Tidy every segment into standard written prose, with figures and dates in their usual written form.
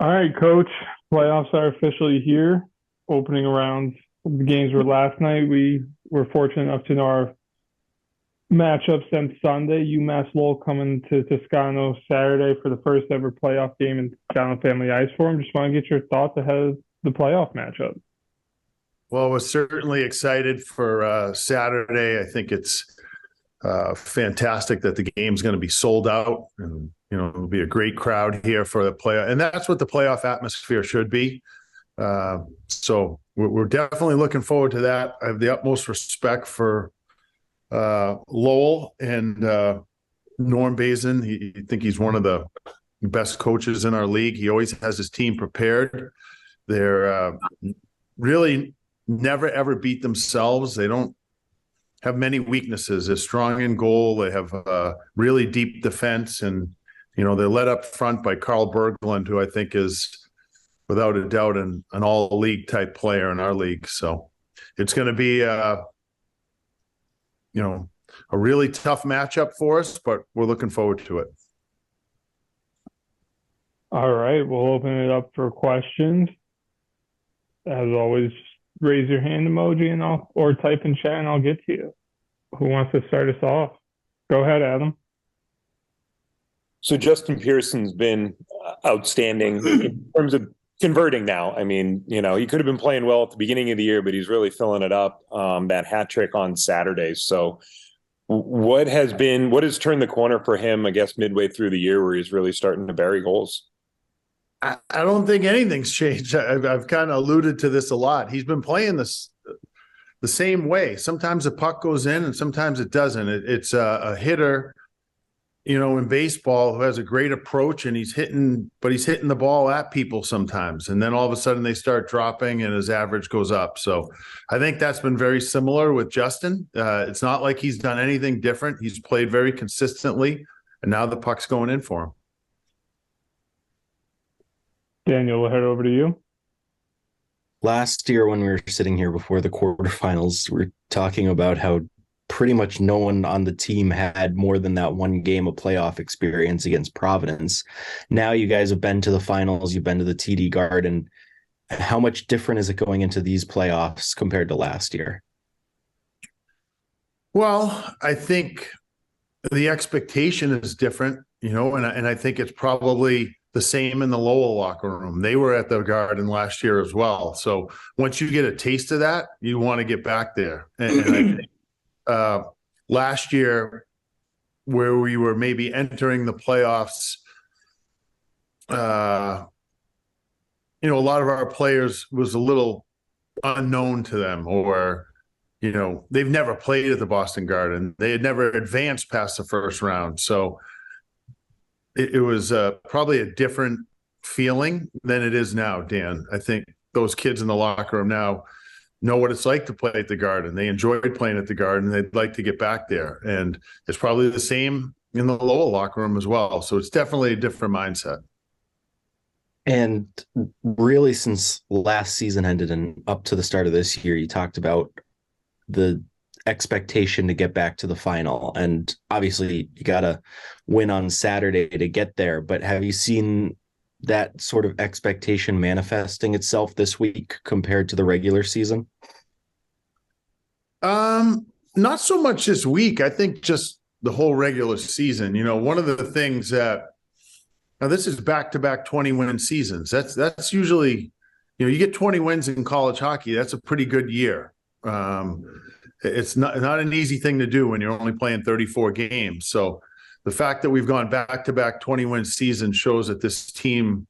All right, Coach. Playoffs are officially here. Opening rounds. The games were last night. We were fortunate enough to know our matchups on Sunday. UMass Lowell coming to Toscano Saturday for the first ever playoff game in Toscano Family Ice Forum. Just want to get your thoughts ahead of the playoff matchup. Well, we're certainly excited for Saturday. I think it's fantastic that the game's going to be sold out, and it'll be a great crowd here for the playoff, and that's what the playoff atmosphere should be. So we're definitely looking forward to that. I have the utmost respect for Lowell and Norm Bazin. I think he's one of the best coaches in our league. He always has his team prepared. They're really never ever beat themselves. They don't have many weaknesses. They're strong in goal. They have really deep defense, and they're led up front by Carl Berglund, who I think is without a doubt an all-league type player in our league. So it's going to be a really tough matchup for us, but we're looking forward to it. All right, we'll open it up for questions. As always, raise your hand emoji or type in chat and I'll get to you. Who wants to start us off? Go ahead, Adam. So Justin Pearson's been outstanding in terms of converting now. I mean, he could have been playing well at the beginning of the year, but he's really filling it up. That hat trick on Saturday. So what has turned the corner for him, I guess, midway through the year where he's really starting to bury goals? I don't think anything's changed. I've kind of alluded to this a lot. He's been playing this the same way. Sometimes the puck goes in and sometimes it doesn't. It's a hitter, in baseball who has a great approach, and he's hitting the ball at people sometimes. And then all of a sudden they start dropping and his average goes up. So I think that's been very similar with Justin. It's not like he's done anything different. He's played very consistently, and now the puck's going in for him. Daniel, we'll head over to you. Last year, when we were sitting here before the quarterfinals, we were talking about how pretty much no one on the team had more than that one game of playoff experience against Providence. Now you guys have been to the finals, you've been to the TD Garden. How much different is it going into these playoffs compared to last year? Well, I think the expectation is different, and I think it's probably the same in the Lowell locker room. They were at the Garden last year as well. So once you get a taste of that, you want to get back there. And I think last year, where we were maybe entering the playoffs, a lot of our players was a little unknown to them, or they've never played at the Boston Garden. They had never advanced past the first round. So it was probably a different feeling than it is now, Dan. I think those kids in the locker room now know what it's like to play at the Garden. They enjoyed playing at the Garden. They'd like to get back there. And it's probably the same in the Lowell locker room as well. So it's definitely a different mindset. And really, since last season ended and up to the start of this year, you talked about the expectation to get back to the final, and obviously you got to win on Saturday to get there, but have you seen that sort of expectation manifesting itself this week compared to the regular season? Not so much this week. I think just the whole regular season. One of the things that now this is back-to-back 20-win seasons. That's usually, you get 20 wins in college hockey. That's a pretty good year. It's not an easy thing to do when you're only playing 34 games. So the fact that we've gone back-to-back 20-win seasons shows that this team,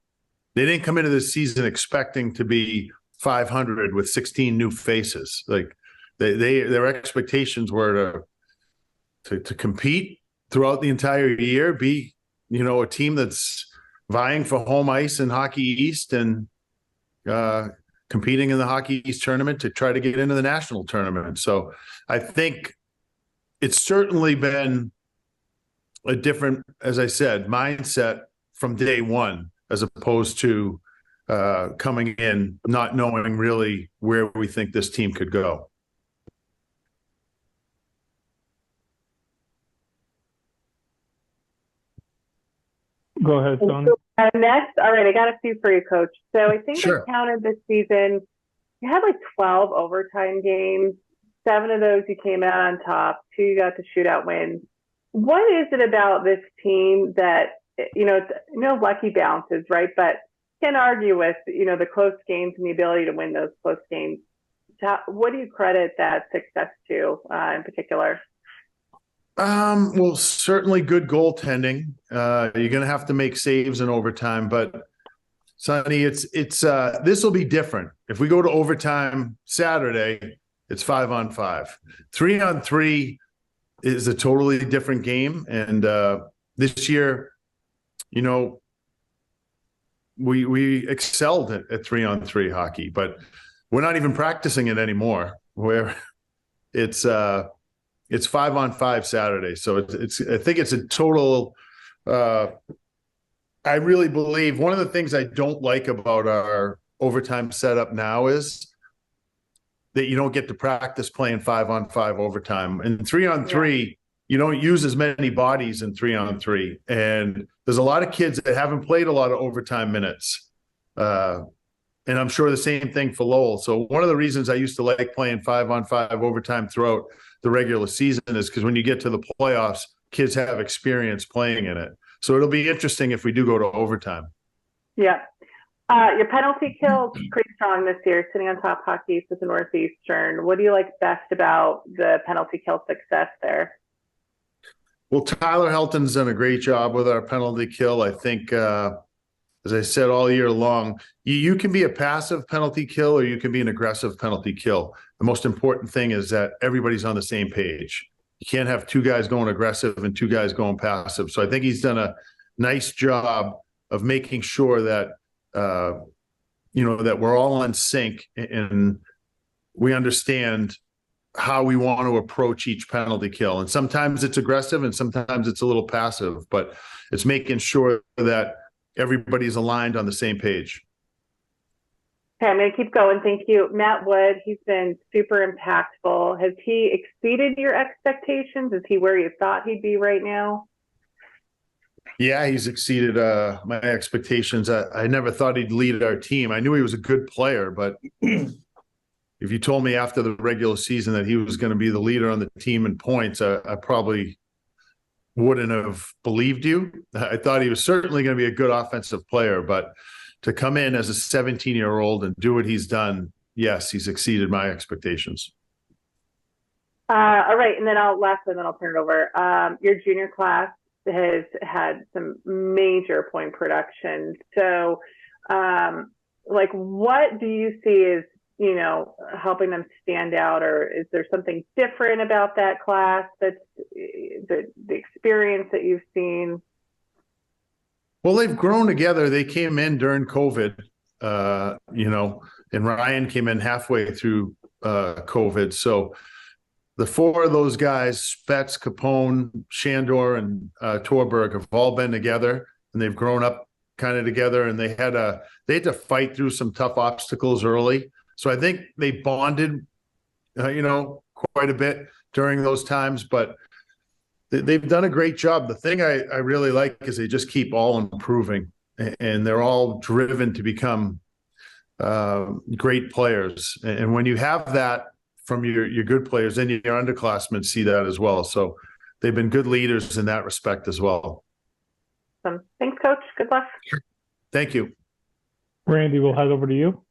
they didn't come into this season expecting to be 500 with 16 new faces. Like their expectations were to compete throughout the entire year, be a team that's vying for home ice in Hockey East and competing in the Hockey East tournament to try to get into the national tournament. So I think it's certainly been a different, as I said, mindset from day one, as opposed to coming in not knowing really where we think this team could go. Go ahead, Tony. Next, all right, I got a few for you, Coach. So I think Sure. I counted this season, you had like 12 overtime games. 7 of those you came out on top. 2 you got the shootout wins. What is it about this team that, it's lucky bounces, right? But can argue with, the close games and the ability to win those close games. What do you credit that success to in particular? Well, certainly good goaltending. You're going to have to make saves in overtime, but Sonny, it's this will be different. If we go to overtime Saturday, it's 5-on-5. 3-on-3 is a totally different game, and this year, we excelled at 3-on-3 hockey, but we're not even practicing it anymore. Where it's 5-on-5 Saturday, so it's I think it's a total. I really believe one of the things I don't like about our overtime setup now is that you don't get to practice playing 5-on-5 overtime. And 3-on-3, you don't use as many bodies in 3-on-3. And there's a lot of kids that haven't played a lot of overtime minutes. And I'm sure the same thing for Lowell. So one of the reasons I used to like playing 5-on-5 overtime throughout the regular season is because when you get to the playoffs, kids have experience playing in it. So it'll be interesting if we do go to overtime. Yeah. Your penalty kill is pretty strong this year, sitting on top hockey for the Northeastern. What do you like best about the penalty kill success there? Well, Tyler Helton's done a great job with our penalty kill. I think, as I said all year long, you can be a passive penalty kill or you can be an aggressive penalty kill. The most important thing is that everybody's on the same page. You can't have 2 guys going aggressive and 2 guys going passive. So I think he's done a nice job of making sure that, that we're all in sync and we understand how we want to approach each penalty kill. And sometimes it's aggressive and sometimes it's a little passive, but it's making sure that everybody's aligned on the same page. Okay, I'm going to keep going. Thank you. Matt Wood, he's been super impactful. Has he exceeded your expectations? Is he where you thought he'd be right now? Yeah, he's exceeded my expectations. I never thought he'd lead our team. I knew he was a good player, but if you told me after the regular season that he was going to be the leader on the team in points, I probably wouldn't have believed you. I thought he was certainly going to be a good offensive player, but to come in as a 17-year-old and do what he's done, yes, he's exceeded my expectations. All right, and then I'll turn it over. Your junior class has had some major point production. So, what do you see as helping them stand out, or is there something different about that class that's the experience that you've seen? Well, they've grown together. They came in during COVID, and Ryan came in halfway through COVID. So the 4 of those guys, Spetz, Capone, Shandor, and Torberg, have all been together, and they've grown up kind of together. And they had to fight through some tough obstacles early. So I think they bonded, quite a bit during those times. But they've done a great job. The thing I really like is they just keep all improving, and they're all driven to become great players. And when you have that from your good players, then your underclassmen see that as well. So they've been good leaders in that respect as well. Thanks, Coach. Good luck. Sure. Thank you. Randy, we'll head over to you.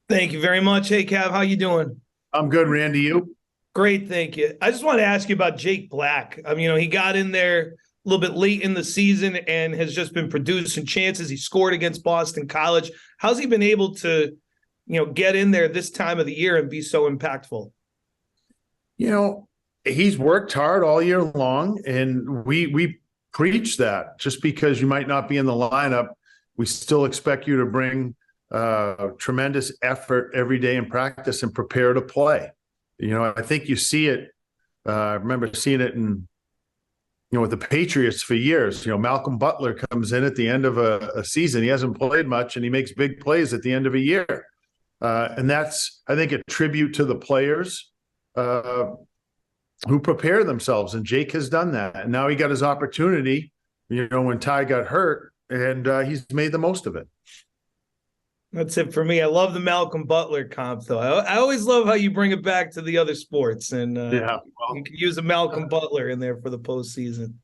Thank you very much. Hey, Cav, how you doing? I'm good, Randy. You? Great, thank you. I just want to ask you about Jake Black. He got in there a little bit late in the season and has just been producing chances. He scored against Boston College. How's he been able to, get in there this time of the year and be so impactful? He's worked hard all year long, and we preach that. Just because you might not be in the lineup, we still expect you to bring tremendous effort every day in practice and prepare to play. I think you see it. I remember seeing it with the Patriots for years. Malcolm Butler comes in at the end of a season. He hasn't played much, and he makes big plays at the end of a year. And that's, I think, a tribute to the players who prepare themselves. And Jake has done that. And now he got his opportunity, when Ty got hurt, and he's made the most of it. That's it for me. I love the Malcolm Butler comp, though. I always love how you bring it back to the other sports, and you can use a Malcolm Butler in there for the postseason.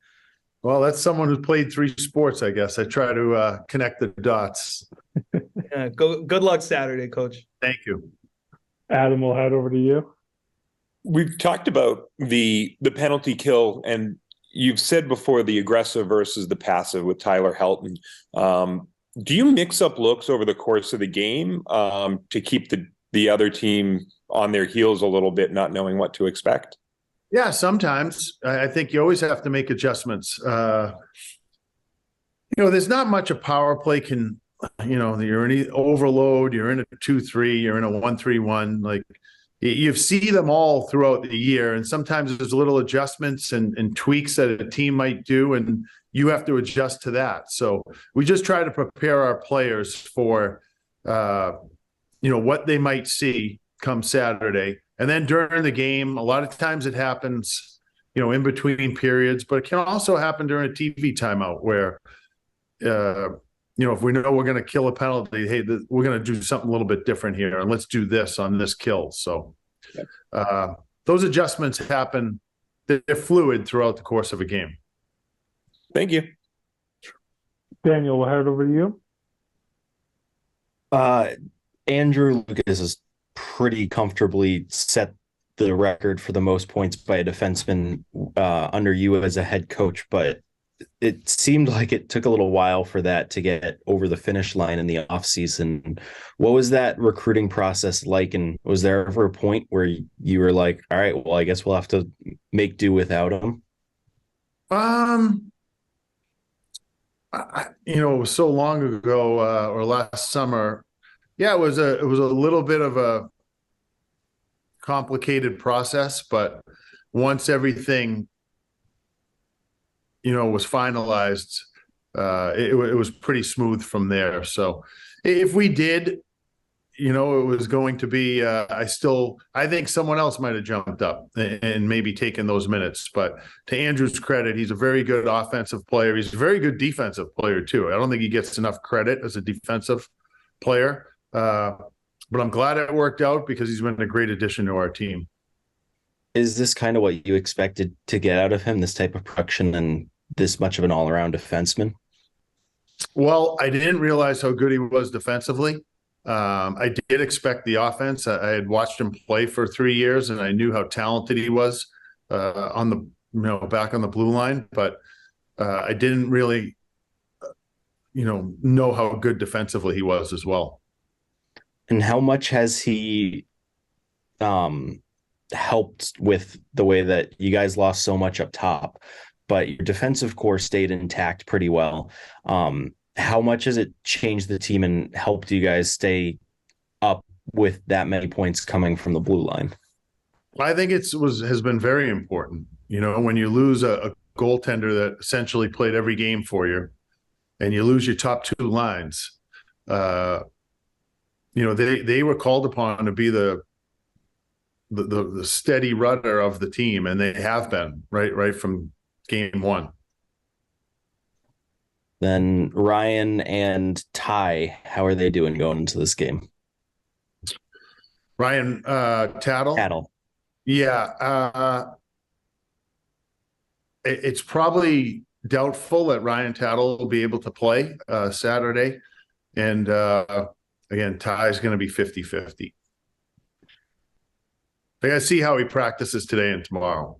Well, that's someone who's played 3 sports, I guess. I try to connect the dots. Yeah, good luck Saturday, Coach. Thank you. Adam, we'll head over to you. We've talked about the penalty kill, and you've said before the aggressive versus the passive with Tyler Helton. Do you mix up looks over the course of the game to keep the other team on their heels a little bit, not knowing what to expect? Yeah, sometimes. I think you always have to make adjustments. There's not much a power play can, you're in overload, you're in a 2-3, you're in a 1-3-1. Like, you see them all throughout the year, and sometimes there's little adjustments and tweaks that a team might do, and you have to adjust to that. So we just try to prepare our players for, what they might see come Saturday. And then during the game, a lot of times it happens, in between periods, but it can also happen during a TV timeout where, if we know we're going to kill a penalty, hey, we're going to do something a little bit different here, and let's do this on this kill. So those adjustments happen. They're fluid throughout the course of a game. Thank you. Daniel, we'll head over to you. Andrew Lucas has pretty comfortably set the record for the most points by a defenseman under you as a head coach, but it seemed like it took a little while for that to get over the finish line in the offseason. What was that recruiting process like? And was there ever a point where you were like, all right, well, I guess we'll have to make do without him? It was so long ago, or last summer. Yeah, it was a little bit of a complicated process, but once everything, was finalized, it was pretty smooth from there. So if we did, it was going to be, I think someone else might have jumped up and maybe taken those minutes. But to Andrew's credit, he's a very good offensive player. He's a very good defensive player too. I don't think he gets enough credit as a defensive player. But I'm glad it worked out because he's been a great addition to our team. Is this kind of what you expected to get out of him, this type of production and this much of an all-around defenseman? Well, I didn't realize how good he was defensively. I did expect the offense. I had watched him play for 3 years, and I knew how talented he was on the, back on the blue line. But I didn't really, know how good defensively he was as well. And how much has he helped with the way that you guys lost so much up top, but your defensive core stayed intact pretty well? How much has it changed the team and helped you guys stay up with that many points coming from the blue line? I think has been very important. When you lose a goaltender that essentially played every game for you, and you lose your top 2 lines, they were called upon to be the steady rudder of the team, and they have been right from game 1. Then Ryan and Ty, how are they doing going into this game? Ryan Tattle. Yeah, it's probably doubtful that Ryan Tattle will be able to play Saturday, and again, Ty's going to be 50-50. I got to see how he practices today and tomorrow.